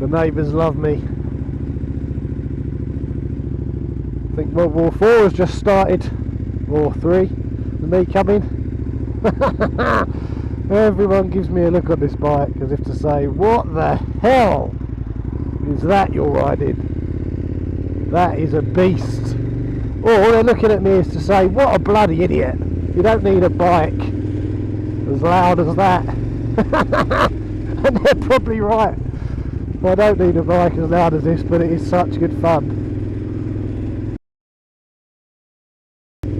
The neighbours love me. I think World War IV has just started. War 3, with me coming. Everyone gives me a look on this bike as if to say, what the hell is that you're riding? That is a beast. Or they're looking at me as to say, what a bloody idiot. You don't need a bike as loud as that. And they're probably right. I don't need a bike as loud as this, but it is such good fun.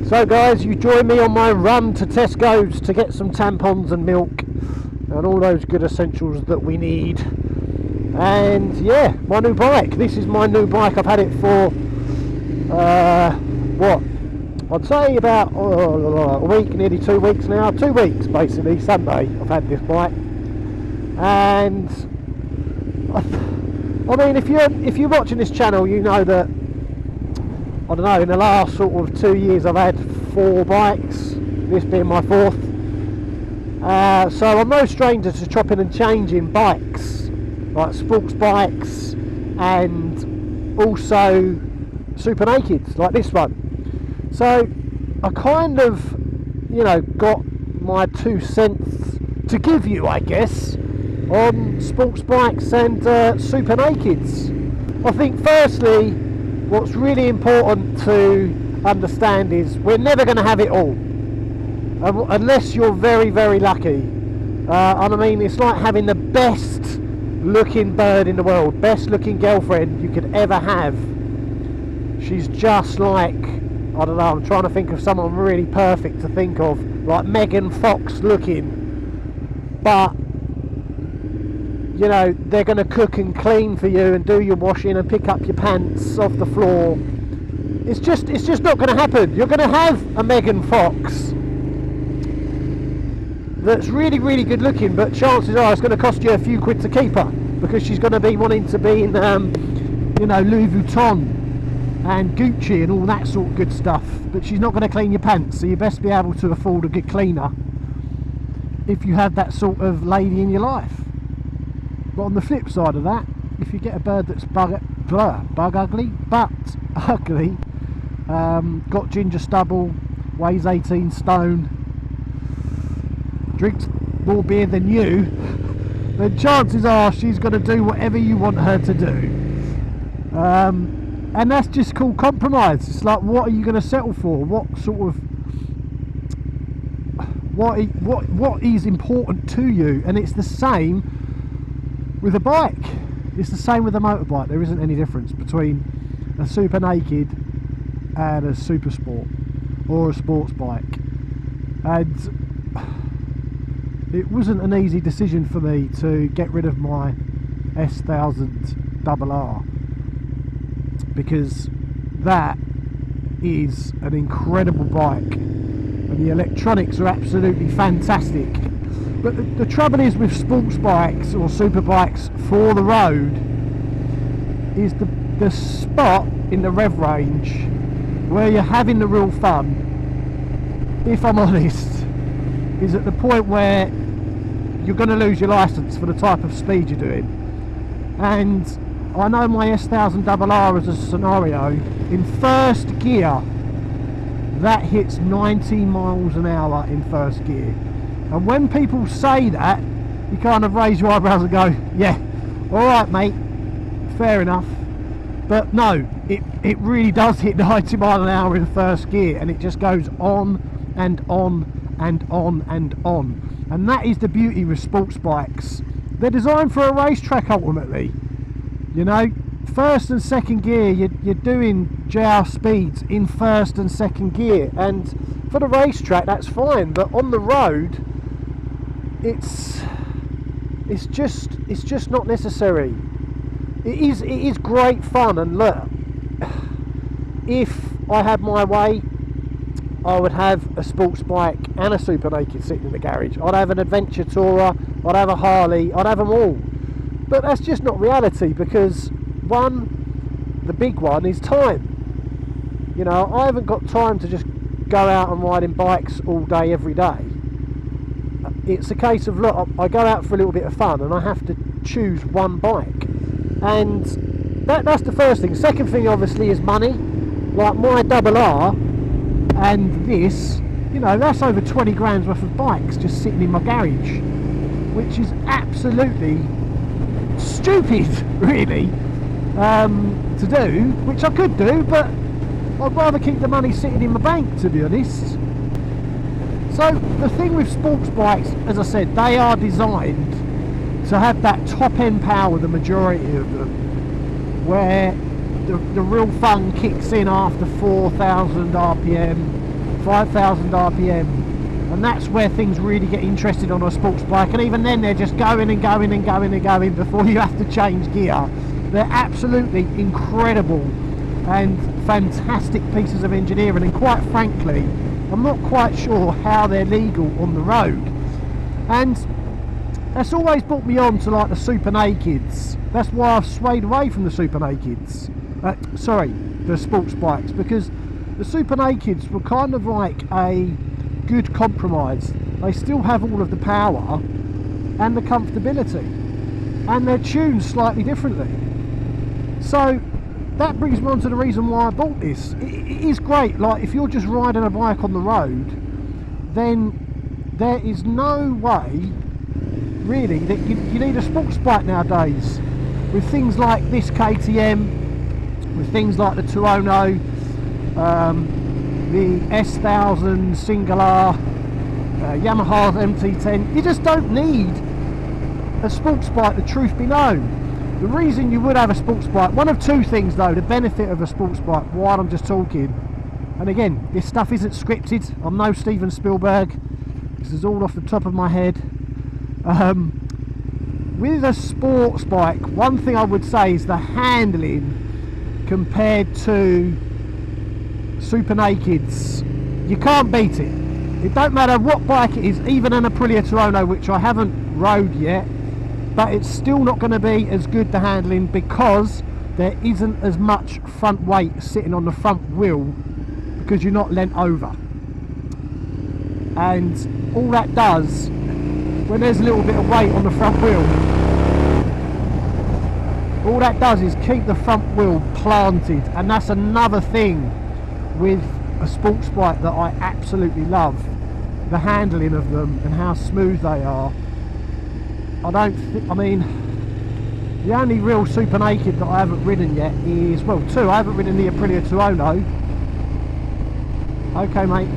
So guys, you join me on my run to Tesco's to get some tampons and milk and all those good essentials that we need. And yeah, my new bike. This is my new bike. I've had it for what? I'd say about a week, nearly 2 weeks now. 2 weeks basically. Sunday I've had this bike, and I mean, if you're watching this channel, you know that, I don't know, in the last sort of 2 years I've had 4 bikes, this being my 4th. So I'm no stranger to chopping and changing bikes, like sports bikes and also super nakeds like this one. So I kind of, you know, got my 2 cents to give you, I guess, on sports bikes and super nakeds. I think firstly, what's really important to understand is we're never going to have it all, unless you're very, very lucky. And I mean, it's like having the best looking bird in the world, best looking girlfriend you could ever have. She's just like, I don't know, I'm trying to think of someone really perfect to think of, like Megan Fox looking, but you know, they're going to cook and clean for you and do your washing and pick up your pants off the floor. It's just not going to happen. You're going to have a Megan Fox that's really, really good looking, but chances are it's going to cost you a few quid to keep her, because she's going to be wanting to be in, you know, Louis Vuitton and Gucci and all that sort of good stuff, but she's not going to clean your pants. So you best be able to afford a good cleaner if you have that sort of lady in your life. But on the flip side of that, if you get a bird that's bug ugly, but ugly, got ginger stubble, weighs 18 stone, drinks more beer than you, then chances are she's going to do whatever you want her to do. And that's just called compromise. It's like, what are you going to settle for? What sort of, what is important to you? And it's the same with a bike. It's the same with a motorbike. There isn't any difference between a super naked and a super sport or a sports bike. And it wasn't an easy decision for me to get rid of my S1000RR, because that is an incredible bike and the electronics are absolutely fantastic. But the trouble is with sports bikes or super bikes for the road is the spot in the rev range where you're having the real fun, if I'm honest, is at the point where you're going to lose your license for the type of speed you're doing. And I know my S1000RR as a scenario, in first gear that hits 90 miles an hour in first gear. And when people say that, you kind of raise your eyebrows and go, yeah, alright mate, fair enough. But no, it really does hit 90 miles an hour in first gear, and it just goes on and on and on and on. And that is the beauty with sports bikes. They're designed for a racetrack ultimately. You know, first and second gear, you're doing JR speeds in first and second gear, and for the racetrack that's fine, but on the road it's just not necessary. It is great fun, and look, if I had my way, I would have a sports bike and a super naked sitting in the garage. I'd have an adventure tourer, I'd have a Harley, I'd have them all. But that's just not reality, because one, the big one, is time. You know, I haven't got time to just go out and riding bikes all day every day. It's a case of, look, I go out for a little bit of fun and I have to choose one bike. And that's the first thing. Second thing obviously is money. Like my double R and this, you know, that's over 20 grand's worth of bikes just sitting in my garage, which is absolutely stupid really, to do, which I could do, but I'd rather keep the money sitting in my bank, to be honest. So the thing with sports bikes, as I said, they are designed to have that top end power, the majority of them, where the real fun kicks in after 4,000 RPM, 5,000 RPM, and that's where things really get interested on a sports bike. And even then they're just going and going and going and going before you have to change gear. They're absolutely incredible and fantastic pieces of engineering, and quite frankly I'm not quite sure how they're legal on the road. And that's always brought me on to like the Super Nakeds. That's why I've swayed away from the Super Nakeds, sorry, the sports bikes, because the Super Nakeds were kind of like a good compromise. They still have all of the power and the comfortability, and they're tuned slightly differently. So that brings me on to the reason why I bought this. It is great, like if you're just riding a bike on the road, then there is no way really that you need a sports bike nowadays, with things like this KTM, with things like the Tuono, the S1000RR, Yamaha's MT10. You just don't need a sports bike, the truth be known. The reason you would have a sports bike, one of two things though, the benefit of a sports bike while I'm just talking, and again, this stuff isn't scripted, I'm no Steven Spielberg, this is all off the top of my head. With a sports bike, one thing I would say is the handling compared to Super Nakeds, you can't beat it. It don't matter what bike it is, even an Aprilia Tuono, which I haven't rode yet, but it's still not going to be as good, the handling, because there isn't as much front weight sitting on the front wheel, because you're not leant over. And all that does, when there's a little bit of weight on the front wheel, all that does is keep the front wheel planted. And that's another thing with a sports bike that I absolutely love, the handling of them and how smooth they are. I mean, the only real Super Naked that I haven't ridden yet is, well, two. I haven't ridden the Aprilia Tuono. Okay, mate.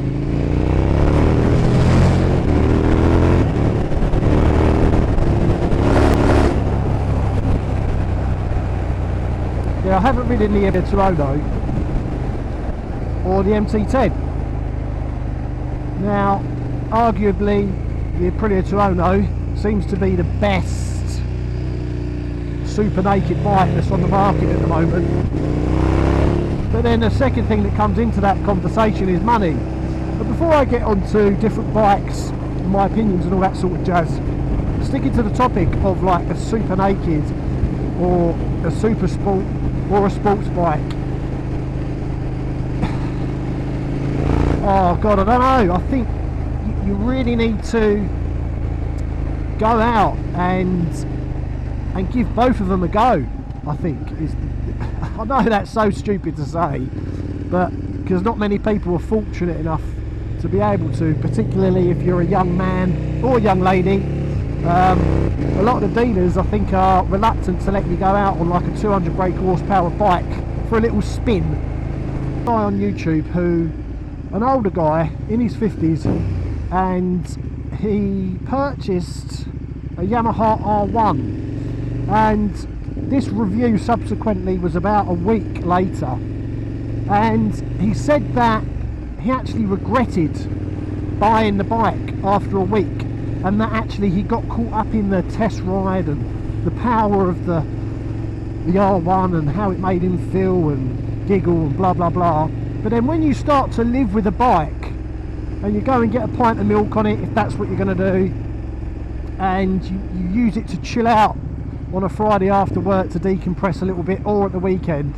Yeah, I haven't ridden the Aprilia Tuono or the MT10. Now, arguably, the Aprilia Tuono seems to be the best Super Naked bike that's on the market at the moment. But then the second thing that comes into that conversation is money. But before I get on to different bikes, my opinions and all that sort of jazz, sticking to the topic of like a Super Naked or a Super Sport or a sports bike, oh god, I don't know, I think you really need to go out and give both of them a go. I think I know that's so stupid to say, but because not many people are fortunate enough to be able to, particularly if you're a young man or young lady. A lot of the dealers, I think, are reluctant to let you go out on like a 200 brake horsepower bike for a little spin. A guy on YouTube who, an older guy in his 50s, and he purchased a Yamaha R1, and this review subsequently was about a week later, and he said that he actually regretted buying the bike after a week, and that actually he got caught up in the test ride and the power of the R1 and how it made him feel and giggle and blah blah blah. But then when you start to live with a bike and you go and get a pint of milk on it, if that's what you're going to do, and you use it to chill out on a Friday after work to decompress a little bit, or at the weekend,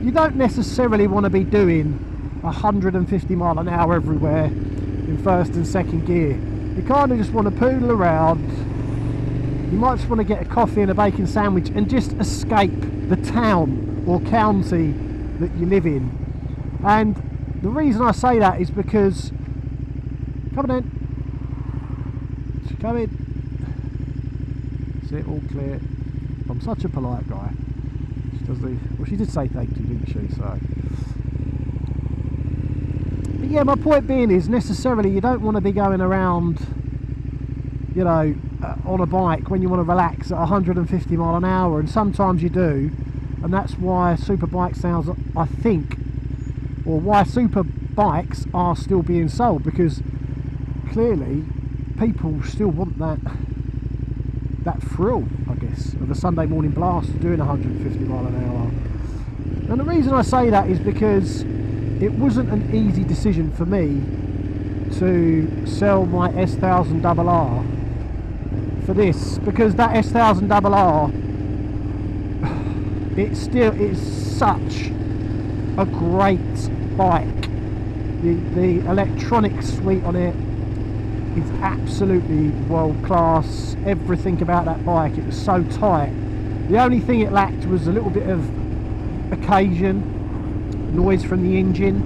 you don't necessarily want to be doing 150 mile an hour everywhere in first and second gear. You kind of just want to poodle around, You might just want to get a coffee and a bacon sandwich and just escape the town or county that you live in. And the reason I say that is because, come on in, come in, see it all clear. I'm such a polite guy. She does the, well, she did say thank you, didn't she? So, but yeah, my point being is, necessarily you don't want to be going around, you know, on a bike when you want to relax at 150 mile an hour, and sometimes you do, and that's why super bike sales, I think, or why super bikes are still being sold, because clearly people still want that thrill, I guess, of a Sunday morning blast doing 150 mile an hour. And the reason I say that is because it wasn't an easy decision for me to sell my S1000RR for this, because that S1000RR, it's such a great bike. The electronic suite on it is absolutely world class. Everything about that bike, it was so tight. The only thing it lacked was a little bit of occasion noise from the engine,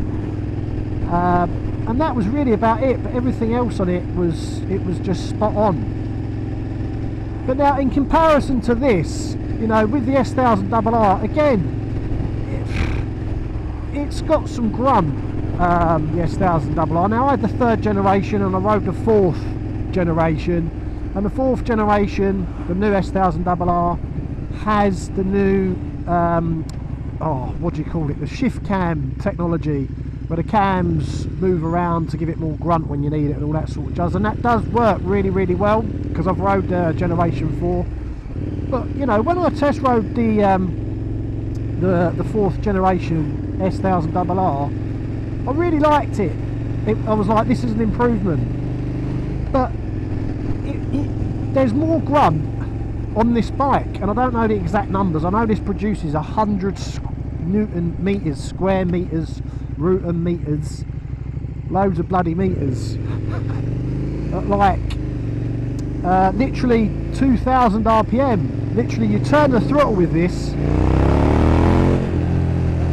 and that was really about it. But everything else on it was just spot on. But now, in comparison to this, you know, with the S1000RR, again, it's got some grunt, the S1000RR. Now, I had the 3rd generation and I rode the 4th generation, and the 4th generation, the new S1000RR, has the new, what do you call it, the shift cam technology, where the cams move around to give it more grunt when you need it and all that sort of jazz, and that does work really, really well, because I've rode generation 4. But you know, when I test rode the 4th generation S1000RR, I really liked it. I was like, this is an improvement. But there's more grunt on this bike, and I don't know the exact numbers. I know this produces 100 Newton meters, square meters, Newton meters, loads of bloody meters. Like literally 2,000 RPM. Literally, you turn the throttle with this,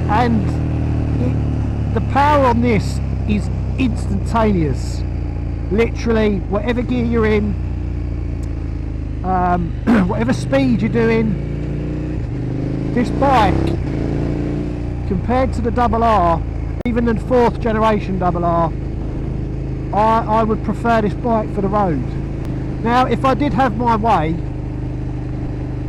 and the power on this is instantaneous. Literally, whatever gear you're in, whatever speed you're doing, this bike, compared to the RR, even the 4th generation RR, I would prefer this bike for the road. Now, if I did have my way,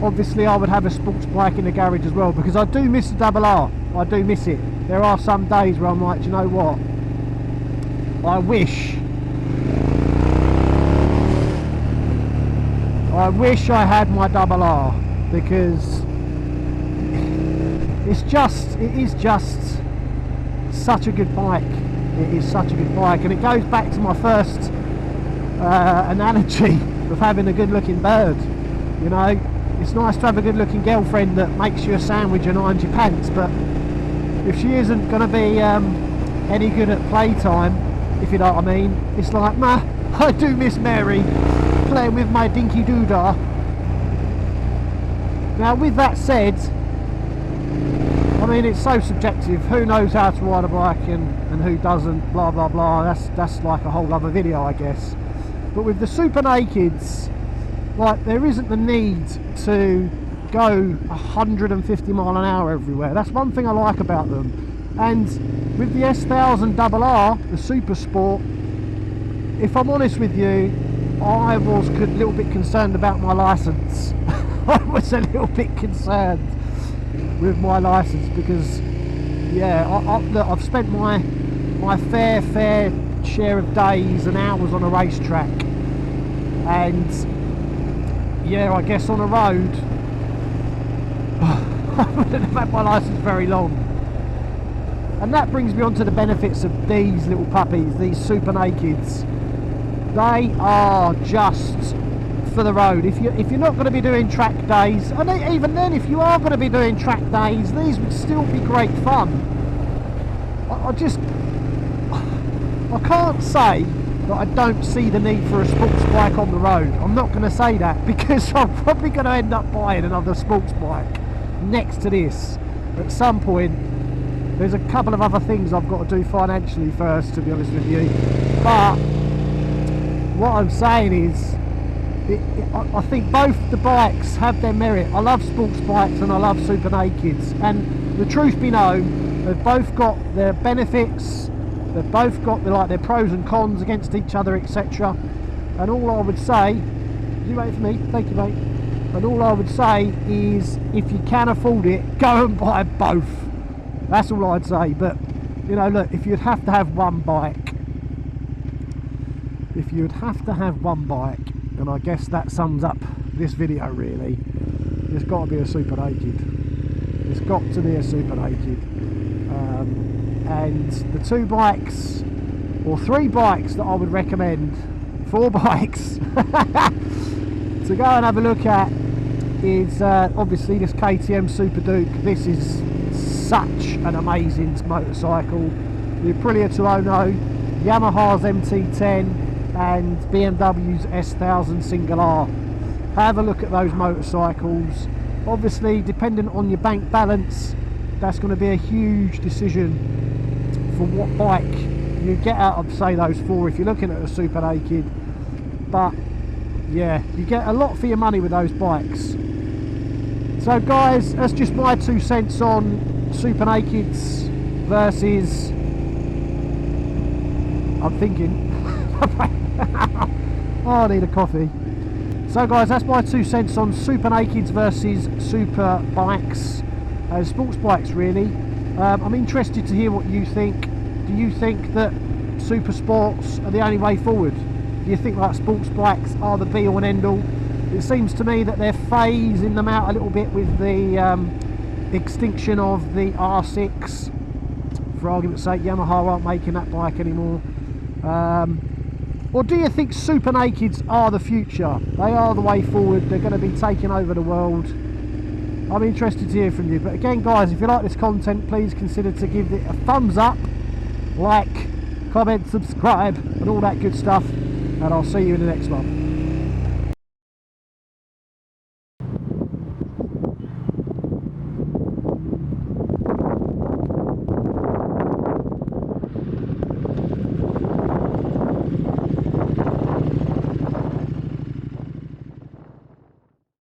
obviously I would have a sports bike in the garage as well, because I do miss the RR. I do miss it. There are some days where I'm like, do you know what? I wish I had my RR, because it is just such a good bike. It is such a good bike, and it goes back to my first analogy of having a good looking bird. You know, it's nice to have a good looking girlfriend that makes you a sandwich and irons your pants, but if she isn't going to be any good at playtime, if you know what I mean, it's like, nah, I do miss Mary playing with my dinky doodah. Now, with that said, I mean, it's so subjective. Who knows how to ride a bike and who doesn't, blah blah blah. That's like a whole other video, I guess. But with the Super Nakeds, like, there isn't the need to go 150 mile an hour everywhere. That's one thing I like about them. And with the S1000RR, the Super Sport, if I'm honest with you, I was a little bit concerned about my license. I was a little bit concerned with my license, because yeah, look, I've spent my fair share of days and hours on a racetrack, and yeah, I guess on a road I wouldn't have had my license very long. And that brings me on to the benefits of these little puppies, these Super Nakeds. They are just for the road. If you're not going to be doing track days, and even then, if you are going to be doing track days, these would still be great fun. I can't say that I don't see the need for a sports bike on the road. I'm not going to say that because I'm probably going to end up buying another sports bike next to this at some point. There's a couple of other things I've got to do financially first, to be honest with you. But what I'm saying is, I think both the bikes have their merit. I love sports bikes and I love Super Nakeds, and the truth be known, they've both got their benefits, they've both got their pros and cons against each other, etc. And all I would say, you wait for me, thank you mate, and all I would say is, if you can afford it, go and buy both. That's all I'd say. But you know, look, if you'd have to have one bike, and I guess that sums up this video really, there's got to be a Super Naked. There's got to be a Super Naked. And the 2 bikes, or 3 bikes that I would recommend, 4 bikes to go and have a look at is obviously this KTM Super Duke. This is such an amazing motorcycle. The Aprilia 200, Yamaha's MT10 and BMW's S1000RR. Have a look at those motorcycles. Obviously, depending on your bank balance, that's going to be a huge decision for what bike you get out of, say, those 4 if you're looking at a Super Naked. But yeah, you get a lot for your money with those bikes. So guys, that's just my 2 cents on Super Nakeds versus, I'm thinking oh, I need a coffee. So guys, that's my 2 cents on Super Nakeds versus Super bikes, sports bikes really. I'm interested to hear what you think. Do you think that super sports are the only way forward? Do you think like sports bikes are the be all and end all? It seems to me that they're phasing them out a little bit with the extinction of the R6. For argument's sake, Yamaha aren't making that bike anymore. Or do you think Super Nakeds are the future? They are the way forward. They're going to be taking over the world. I'm interested to hear from you. But again guys, if you like this content, please consider to give it a thumbs up, like, comment, subscribe and all that good stuff, and I'll see you in the next one.